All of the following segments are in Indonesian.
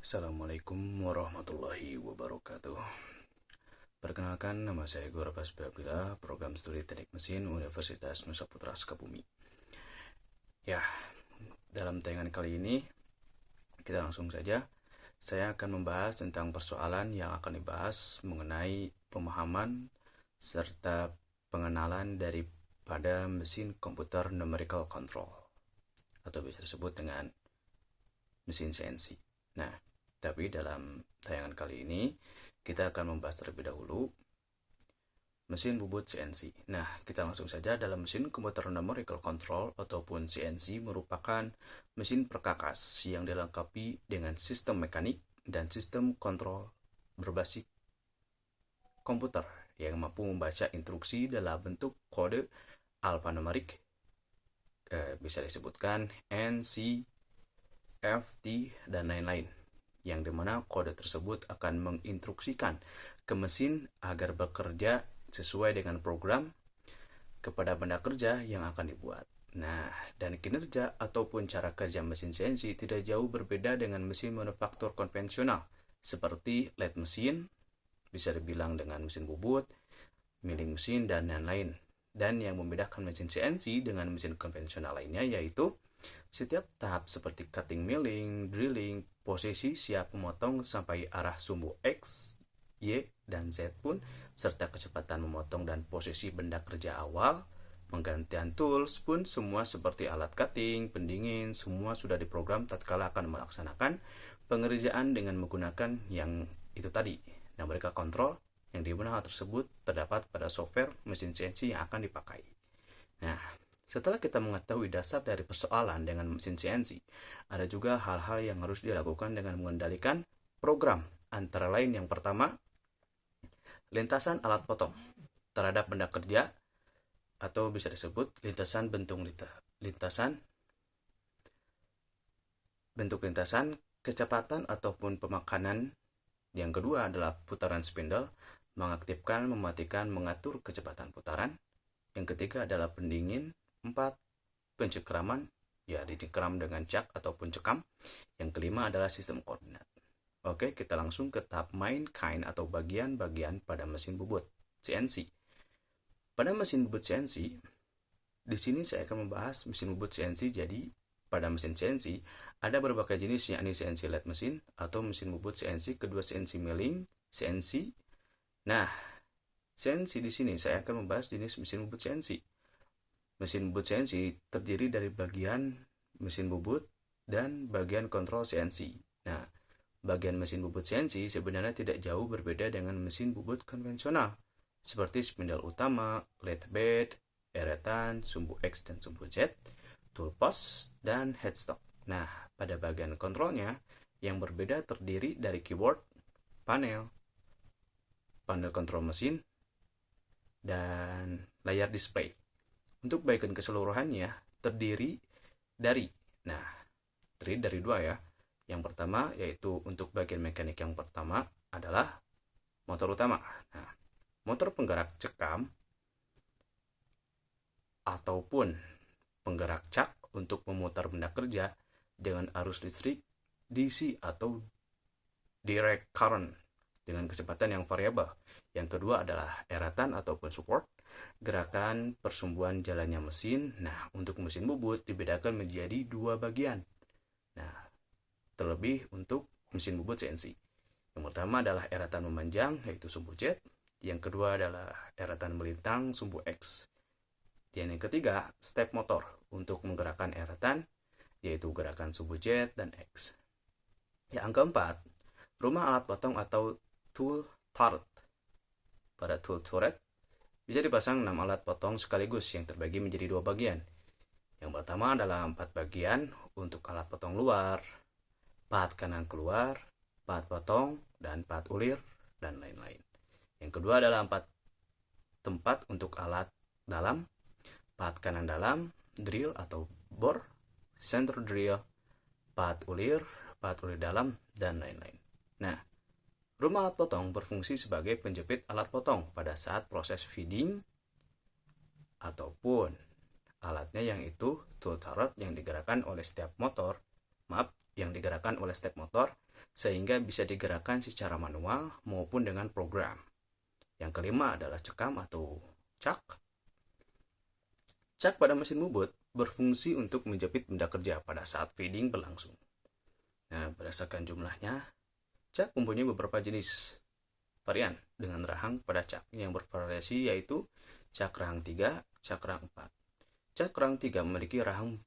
Assalamualaikum warahmatullahi wabarakatuh. Perkenalkan, nama saya Gora Pasbabila, Program Studi Teknik Mesin Universitas Nusa Putra Sukabumi. Ya, dalam tayangan kali ini, kita langsung saja. Saya akan membahas tentang persoalan yang akan dibahas mengenai pemahaman serta pengenalan daripada mesin komputer numerical control, atau bisa disebut dengan mesin CNC. Nah, tapi dalam tayangan kali ini kita akan membahas terlebih dahulu mesin bubut CNC. Nah, kita langsung saja. Dalam mesin komputer numerical control ataupun CNC merupakan mesin perkakas yang dilengkapi dengan sistem mekanik dan sistem kontrol berbasis komputer yang mampu membaca instruksi dalam bentuk kode alfanumerik, bisa disebutkan N, C, F, T, dan lain-lain, yang dimana kode tersebut akan menginstruksikan ke mesin agar bekerja sesuai dengan program kepada benda kerja yang akan dibuat. Nah, dan kinerja ataupun cara kerja mesin CNC tidak jauh berbeda dengan mesin manufaktur konvensional seperti lathe mesin, bisa dibilang dengan mesin bubut, milling mesin, dan lain-lain. Dan yang membedakan mesin CNC dengan mesin konvensional lainnya yaitu setiap tahap seperti cutting, milling, drilling, posisi siap memotong sampai arah sumbu X, Y, dan Z pun, serta kecepatan memotong dan posisi benda kerja awal, penggantian tools pun semua seperti alat cutting, pendingin, semua sudah diprogram tatkala akan melaksanakan pengerjaan dengan menggunakan yang itu tadi, numerical control, yang dimana hal tersebut terdapat pada software mesin CNC yang akan dipakai. Nah, setelah kita mengetahui dasar dari persoalan dengan mesin CNC, ada juga hal-hal yang harus dilakukan dengan mengendalikan program. Antara lain yang pertama, lintasan alat potong terhadap benda kerja, atau bisa disebut lintasan bentuk lintasan, kecepatan ataupun pemakanan. Yang kedua adalah putaran spindle, mengaktifkan, mematikan, mengatur kecepatan putaran. Yang ketiga adalah pendingin. 4. Pencekraman, ya dicekram dengan cak ataupun cekam. Yang kelima adalah sistem koordinat. Oke, kita langsung ke tahap main kind atau bagian-bagian pada mesin bubut CNC. Pada mesin bubut CNC, di sini saya akan membahas mesin bubut CNC. Jadi, pada mesin CNC ada berbagai jenis, yakni CNC lathe mesin atau mesin bubut CNC, kedua CNC milling, CNC. Nah, CNC di sini saya akan membahas jenis mesin bubut CNC. Mesin bubut CNC terdiri dari bagian mesin bubut dan bagian kontrol CNC. Nah, bagian mesin bubut CNC sebenarnya tidak jauh berbeda dengan mesin bubut konvensional, seperti spindle utama, lathe bed, eretan, sumbu X dan sumbu Z, tool post, dan headstock. Nah, pada bagian kontrolnya yang berbeda terdiri dari keyboard, panel kontrol mesin, dan layar display. Untuk bagian keseluruhannya terdiri dari dua ya. Yang pertama yaitu untuk bagian mekanik yang pertama adalah motor utama. Nah, motor penggerak cekam ataupun penggerak cak untuk memutar benda kerja dengan arus listrik DC atau direct current dengan kecepatan yang variabel. Yang kedua adalah eretan ataupun support, gerakan persumbuan jalannya mesin. Nah, untuk mesin bubut dibedakan menjadi dua bagian. Nah, terlebih untuk mesin bubut CNC. Yang pertama adalah eretan memanjang, yaitu sumbu Z. Yang kedua adalah eretan melintang, sumbu X. Dan yang ketiga, step motor untuk menggerakkan eretan, yaitu gerakan sumbu Z dan X. Yang keempat, rumah alat potong atau tool turret. Pada tool turret bisa dipasang 6 alat potong sekaligus yang terbagi menjadi 2 bagian. Yang pertama adalah 4 bagian untuk alat potong luar, pahat kanan keluar, pahat potong, dan pahat ulir, dan lain-lain. Yang kedua adalah 4 tempat untuk alat dalam, pahat kanan dalam, drill atau bor, center drill, pahat ulir dalam, dan lain-lain. Nah, rumah alat potong berfungsi sebagai penjepit alat potong pada saat proses feeding ataupun alatnya yang itu tool turret yang digerakkan oleh step motor sehingga bisa digerakkan secara manual maupun dengan program. Yang kelima adalah cekam atau cak. Cak pada mesin bubut berfungsi untuk menjepit benda kerja pada saat feeding berlangsung. Nah, berdasarkan jumlahnya, cak mempunyai beberapa jenis varian dengan rahang pada cak yang bervariasi, yaitu cak rahang 3, cak rahang 4. Cak rahang 3 memiliki rahang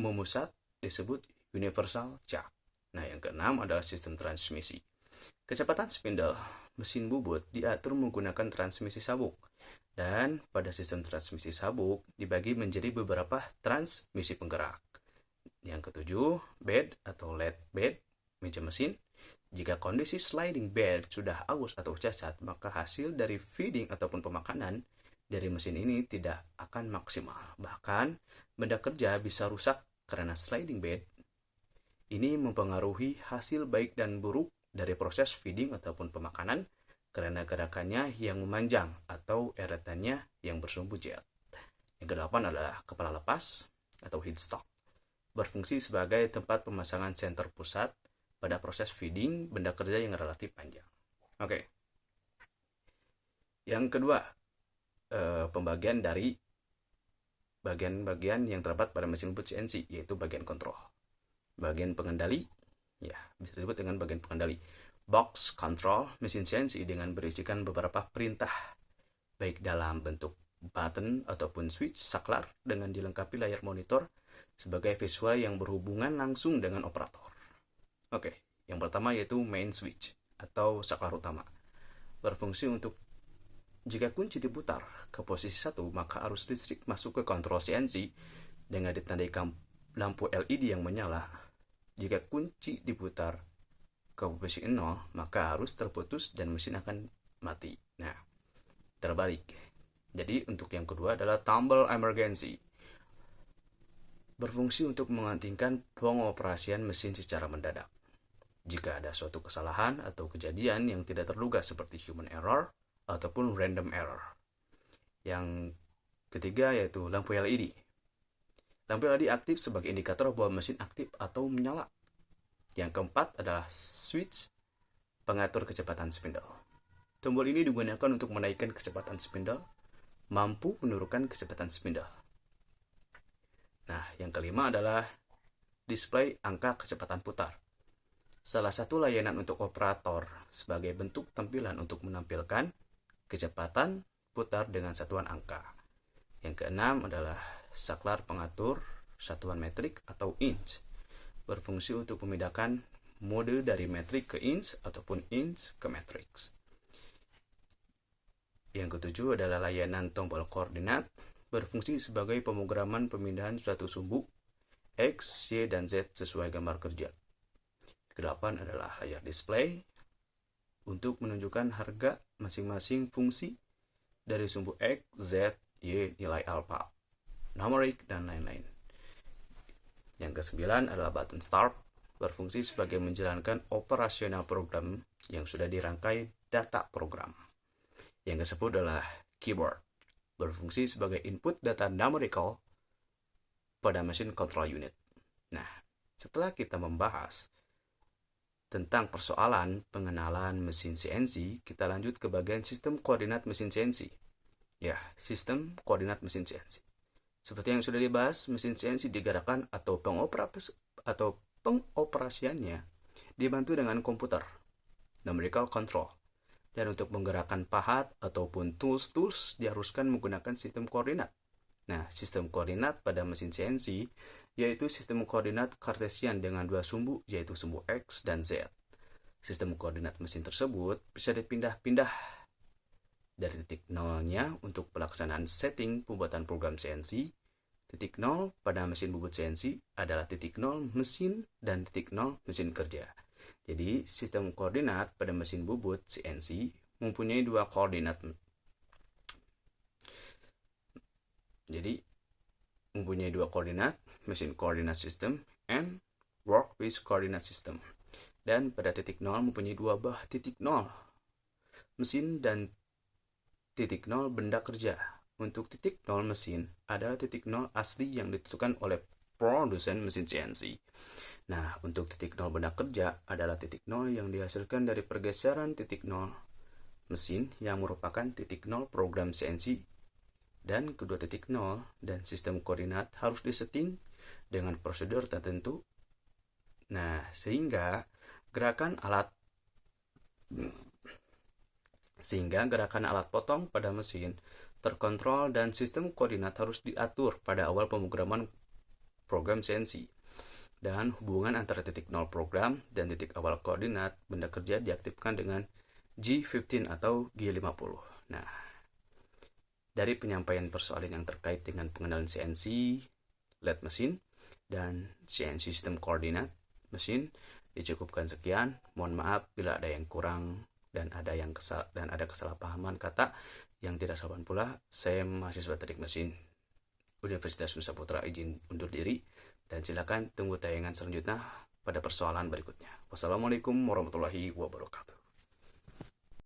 memusat, disebut universal cak. Nah, yang keenam adalah sistem transmisi. Kecepatan spindle mesin bubut diatur menggunakan transmisi sabuk. Dan pada sistem transmisi sabuk dibagi menjadi beberapa transmisi penggerak. Yang ketujuh, bed atau lead bed, meja mesin. Jika kondisi sliding bed sudah aus atau cacat, maka hasil dari feeding ataupun pemakanan dari mesin ini tidak akan maksimal. Bahkan, benda kerja bisa rusak karena sliding bed. Ini mempengaruhi hasil baik dan buruk dari proses feeding ataupun pemakanan karena gerakannya yang memanjang atau eretannya yang bersumbu jet. Yang kedelapan adalah kepala lepas atau headstock. Berfungsi sebagai tempat pemasangan senter pusat pada proses feeding benda kerja yang relatif panjang. Oke. Yang kedua, pembagian dari bagian-bagian yang terdapat pada mesin bubut CNC, yaitu bagian kontrol. Bagian pengendali, ya bisa disebut dengan bagian pengendali. Box control mesin CNC dengan berisikan beberapa perintah, baik dalam bentuk button ataupun switch saklar dengan dilengkapi layar monitor sebagai visual yang berhubungan langsung dengan operator. Oke, yang pertama yaitu main switch atau saklar utama. Berfungsi untuk jika kunci diputar ke posisi 1, maka arus listrik masuk ke kontrol CNC dengan ditandai lampu LED yang menyala. Jika kunci diputar ke posisi 0, maka arus terputus dan mesin akan mati. Nah, terbalik. Jadi untuk yang kedua adalah tumble emergency. Berfungsi untuk menghentikan pengoperasian mesin secara mendadak. Jika ada suatu kesalahan atau kejadian yang tidak terduga seperti human error ataupun random error. Yang ketiga yaitu lampu LED. Lampu LED aktif sebagai indikator bahwa mesin aktif atau menyala. Yang keempat adalah switch pengatur kecepatan spindle. Tombol ini digunakan untuk menaikkan kecepatan spindle, mampu menurunkan kecepatan spindle. Nah, yang kelima adalah display angka kecepatan putar. Salah satu layanan untuk operator sebagai bentuk tampilan untuk menampilkan kecepatan putar dengan satuan angka. Yang keenam adalah saklar pengatur satuan metrik atau inch. Berfungsi untuk memindahkan mode dari metrik ke inch ataupun inch ke matrix. Yang ketujuh adalah layanan tombol koordinat, berfungsi sebagai pemrograman pemindahan suatu sumbu X, Y, dan Z sesuai gambar kerja. Kedelapan adalah layar display untuk menunjukkan harga masing-masing fungsi dari sumbu X, Z, Y, nilai alfa, numerik, dan lain-lain. Yang kesembilan adalah button start, berfungsi sebagai menjalankan operasional program yang sudah dirangkai data program. Yang kesepuluh adalah keyboard, berfungsi sebagai input data numerical pada mesin control unit. Nah, setelah kita membahas tentang persoalan pengenalan mesin CNC, kita lanjut ke bagian sistem koordinat mesin CNC. Ya, sistem koordinat mesin CNC. Seperti yang sudah dibahas, mesin CNC digerakkan atau pengoperasiannya dibantu dengan komputer, numerical control. Dan untuk menggerakkan pahat ataupun tools diharuskan menggunakan sistem koordinat. Nah, sistem koordinat pada mesin CNC yaitu sistem koordinat kartesian dengan dua sumbu, yaitu sumbu X dan Z. Sistem koordinat mesin tersebut bisa dipindah-pindah dari titik nolnya untuk pelaksanaan setting pembuatan program CNC. Titik nol pada mesin bubut CNC adalah titik nol mesin dan titik nol mesin kerja. Jadi, sistem koordinat pada mesin bubut CNC mempunyai dua koordinat. Mesin coordinate system and workpiece coordinate system. Dan pada titik nol mempunyai dua buah titik nol, mesin dan titik nol benda kerja. Untuk titik nol mesin adalah titik nol asli yang ditentukan oleh produsen mesin CNC. Nah, untuk titik nol benda kerja adalah titik nol yang dihasilkan dari pergeseran titik nol mesin yang merupakan titik nol program CNC, dan kedua titik nol dan sistem koordinat harus disetting dengan prosedur tertentu. Nah, sehingga gerakan alat potong pada mesin terkontrol dan sistem koordinat harus diatur pada awal pemrograman program CNC. Dan hubungan antara titik nol program dan titik awal koordinat benda kerja diaktifkan dengan G15 atau G50. Nah, dari penyampaian persoalan yang terkait dengan pengenalan CNC, LED mesin, dan CNC sistem koordinat mesin, dicukupkan sekian. Mohon maaf bila ada yang kurang dan ada kesalahpahaman kata yang tidak sopan pula. Saya mahasiswa teknik mesin Universitas Nusa Putra izin undur diri, dan silakan tunggu tayangan selanjutnya pada persoalan berikutnya. Wassalamualaikum warahmatullahi wabarakatuh.